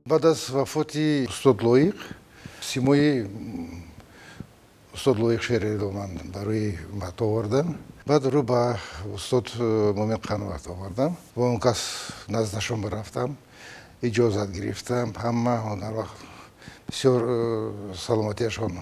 بعد از وفات استاد لایق سیمای استاد لایق شعری رو من برای مت آوردم. بعد رو با استاد مومن قنوات آوردم و اون کس نزدشون برفتم، اجازت گرفتم. همه هنر بسیار سلامتیشان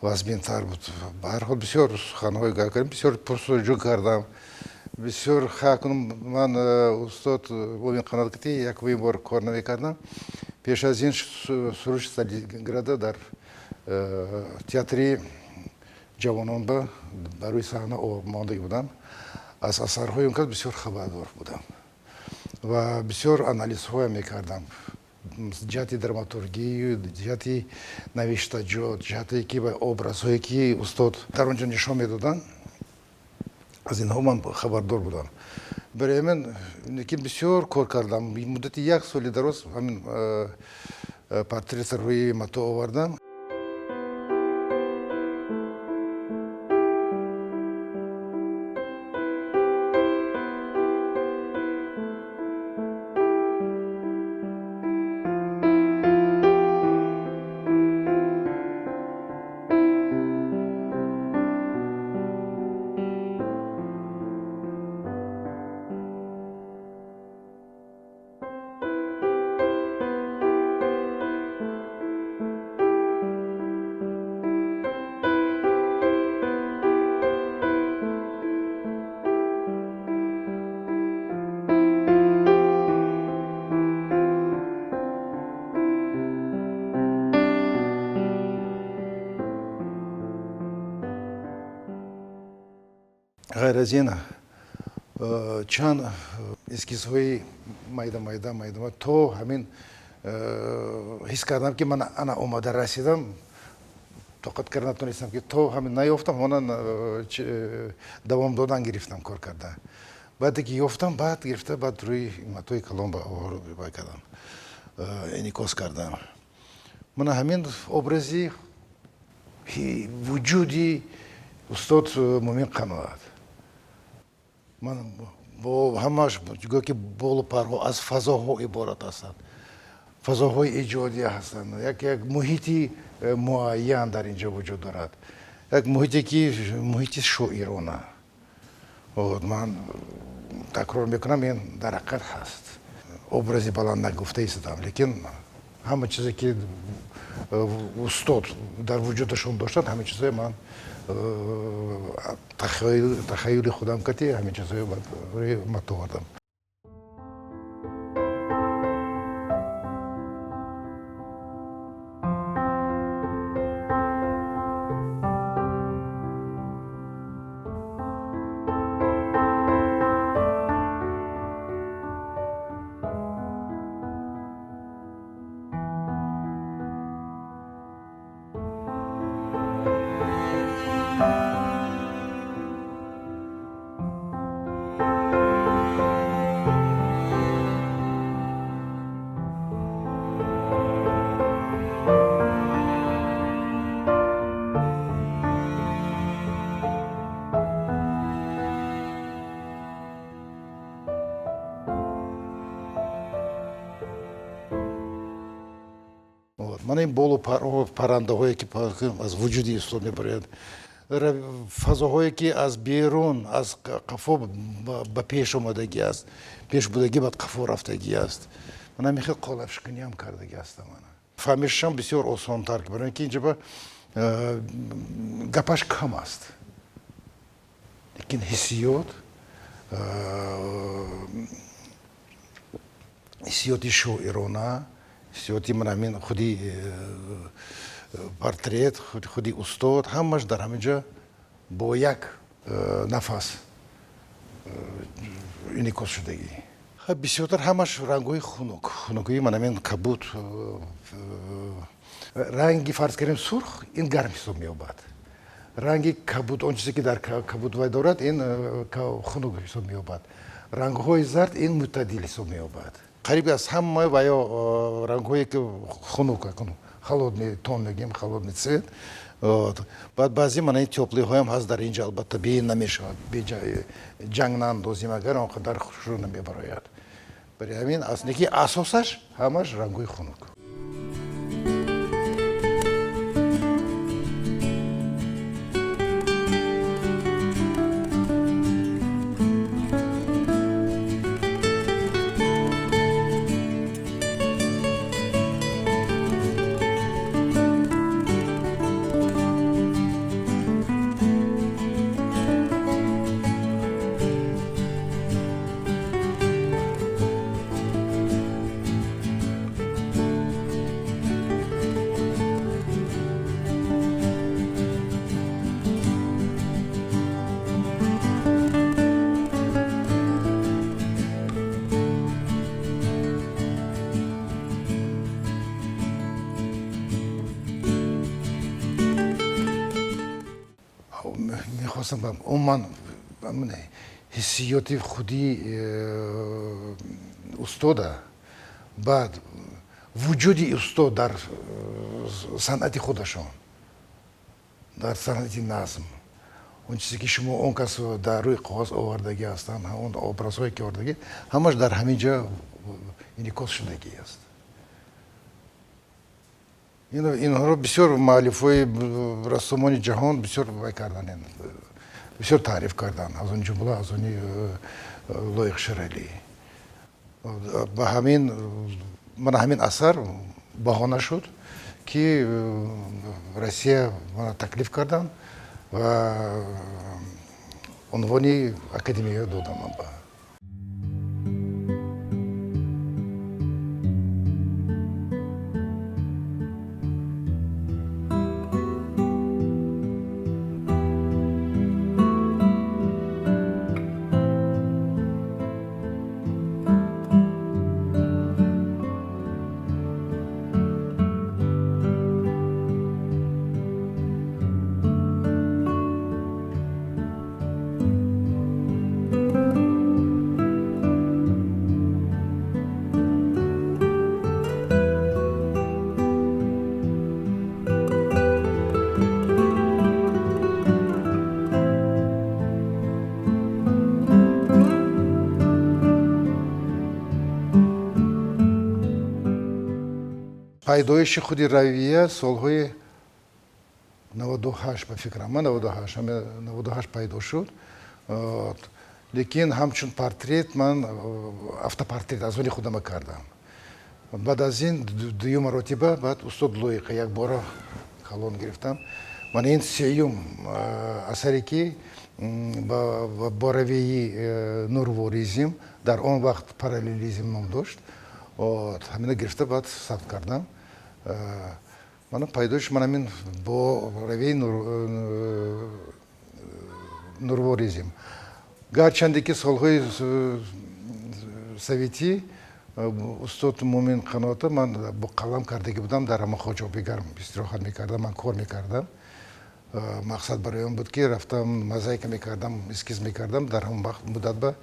وزبین‌تر بود. به هر حال بسیار خانه‌های کار کردم، بسیار پرسجو کردم. بسیار خاکم من استاد مومن قنوات کتی یک بار کار نمی‌کردم. پیش از این سروش استالینگراده در تئاتر جوانان به روی صحنه آماده بودم. از اثرهای اون کس بسیار خبردار بودم و بسیار آنالیزهای میکردم. جهت دراماتورگی، جهت نوشتجات، جهتی که به obrazهایی که استاد در اونجا نشان میدادن، از اینها من خبردار بودم. برای من که بسیار کار کردم. مدت یک سال درست همین پورترت روی متو آوردم. غیر از این چند اسکیزهای مایده تو همین حس کردم که من انا اومده رسیدم. طاقت کردم نتونستم که تو همین نیافتم. من دوام دادن گرفتم کار کردن. بعد که یافتم بعد گرفته بعد روی متوی کلام با کردم انیکاس کردم. من همین ابرزی وجودی استاد مومن قنوات من با همش میگه که بالا پرها از فضاها عبارت هستند. فضاهای ایجادی هستند. یک محیطی معین در اینجا وجود دارد. یک محیطی که محیط شاعرانه. من تکرار میکنم این در حقیقت هست. ابرزی بلند نگفته ایستم، لیکن همه چیزی که استاد در وجودشون داشتند همه چیزای من تخیل خودم کتی همین چیزای روی متو آوردم. من این بالو پرنده هایی که از وجودی استاد میبرند، فضاهایی که از بیرون از قفا به پیش آمدگی است، پیش بودگی بعد قفا رفتگی است. من همیشه قالب شکنی هم کردگی هستم. فهمیشم بسیار آسان تر که برای اینکه اینجا گپش کم است، لیکن حسیاتی شاعرانه، حسیاتی من همین خودی پورترت خودی استاد همش در همینجا با یک نفس انعکاس شدگی. بسیارتر همش رنگ‌های خنکی من همین کبود رنگی فرض کردیم سرخ این گرم حساب می‌یابد. رنگی کبود آن چیزی که در کبود وای دارد این خنک حساب می‌یابد. رنگ‌های زرد این معتدل حساب می‌یابد. قریب از همه و یا رنگ‌هایی که خنک холодный тон میگیم، холодный цвет. بعد بعضی من این تپلی‌های هم هست در اینجا البته بین نمی‌شود. جنگ ناندازیم اگر آنقدر خوشرو نمی‌براید. برای همین اصلا که اساسش همش رنگای خنک. میخواستم بگم اون من حسیاتی خودی استاده بعد وجودی استاد در صنعت خودشون در صنعت نظم اون چیزی که شما اون کس در روی کاغذ آوردگی هستن اون ابرازهایی که آوردگی همش در همین جا انعکاس شدگی است. اینها رو بسیار مؤلفای رسومان جهان بسیار کردن بسیار تعریف کردن از اون جمله از اون لایق شرلی با همین من همین اثر بهانه شد که روسیه من تکلیف کردن و عنوانی اکادمیه دادم من با پیدایش خودی رویه سالهای 98 به فکرم من 98 پیدا شد لیکن همچون پورتریت من автопортрет از اون خودم کردم بعد از این دو مرتبه بعد استاد لویق یک بار کالون گرفتم من این سیوم اثری که با رویه نورواریزم در اون وقت پاراللیزم هم داشت همین گرفته بعد ثبت کردم من پیدایش من همین با روی نورواریزم گرچنده که سالهای سویتی استاد مومن قناته من با قلم کرده بودم در همه خاجابیگر استراحت میکردم من کار میکردم مقصد برای اون بود که رفتم مزایک میکردم اسکیز میکردم در همون وقت مدت به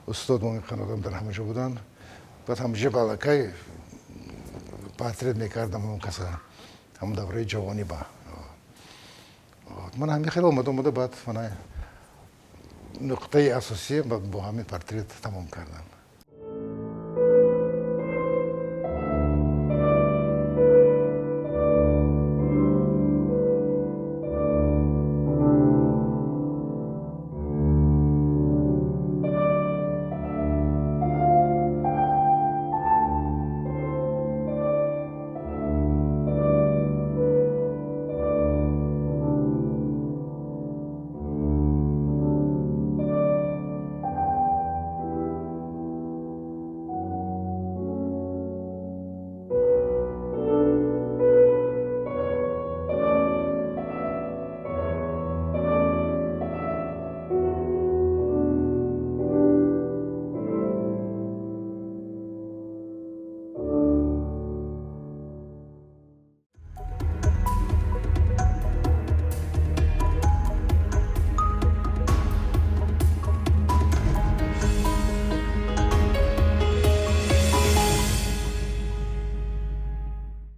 استاد مومن قناته در همه جا بودن بعد همونجا بالکای پورتریت میکردم اون کسا همون دوره جوانی با من همین خیلی اومده بعد من نقطه اساسی با همین پورتریت تمام کردم.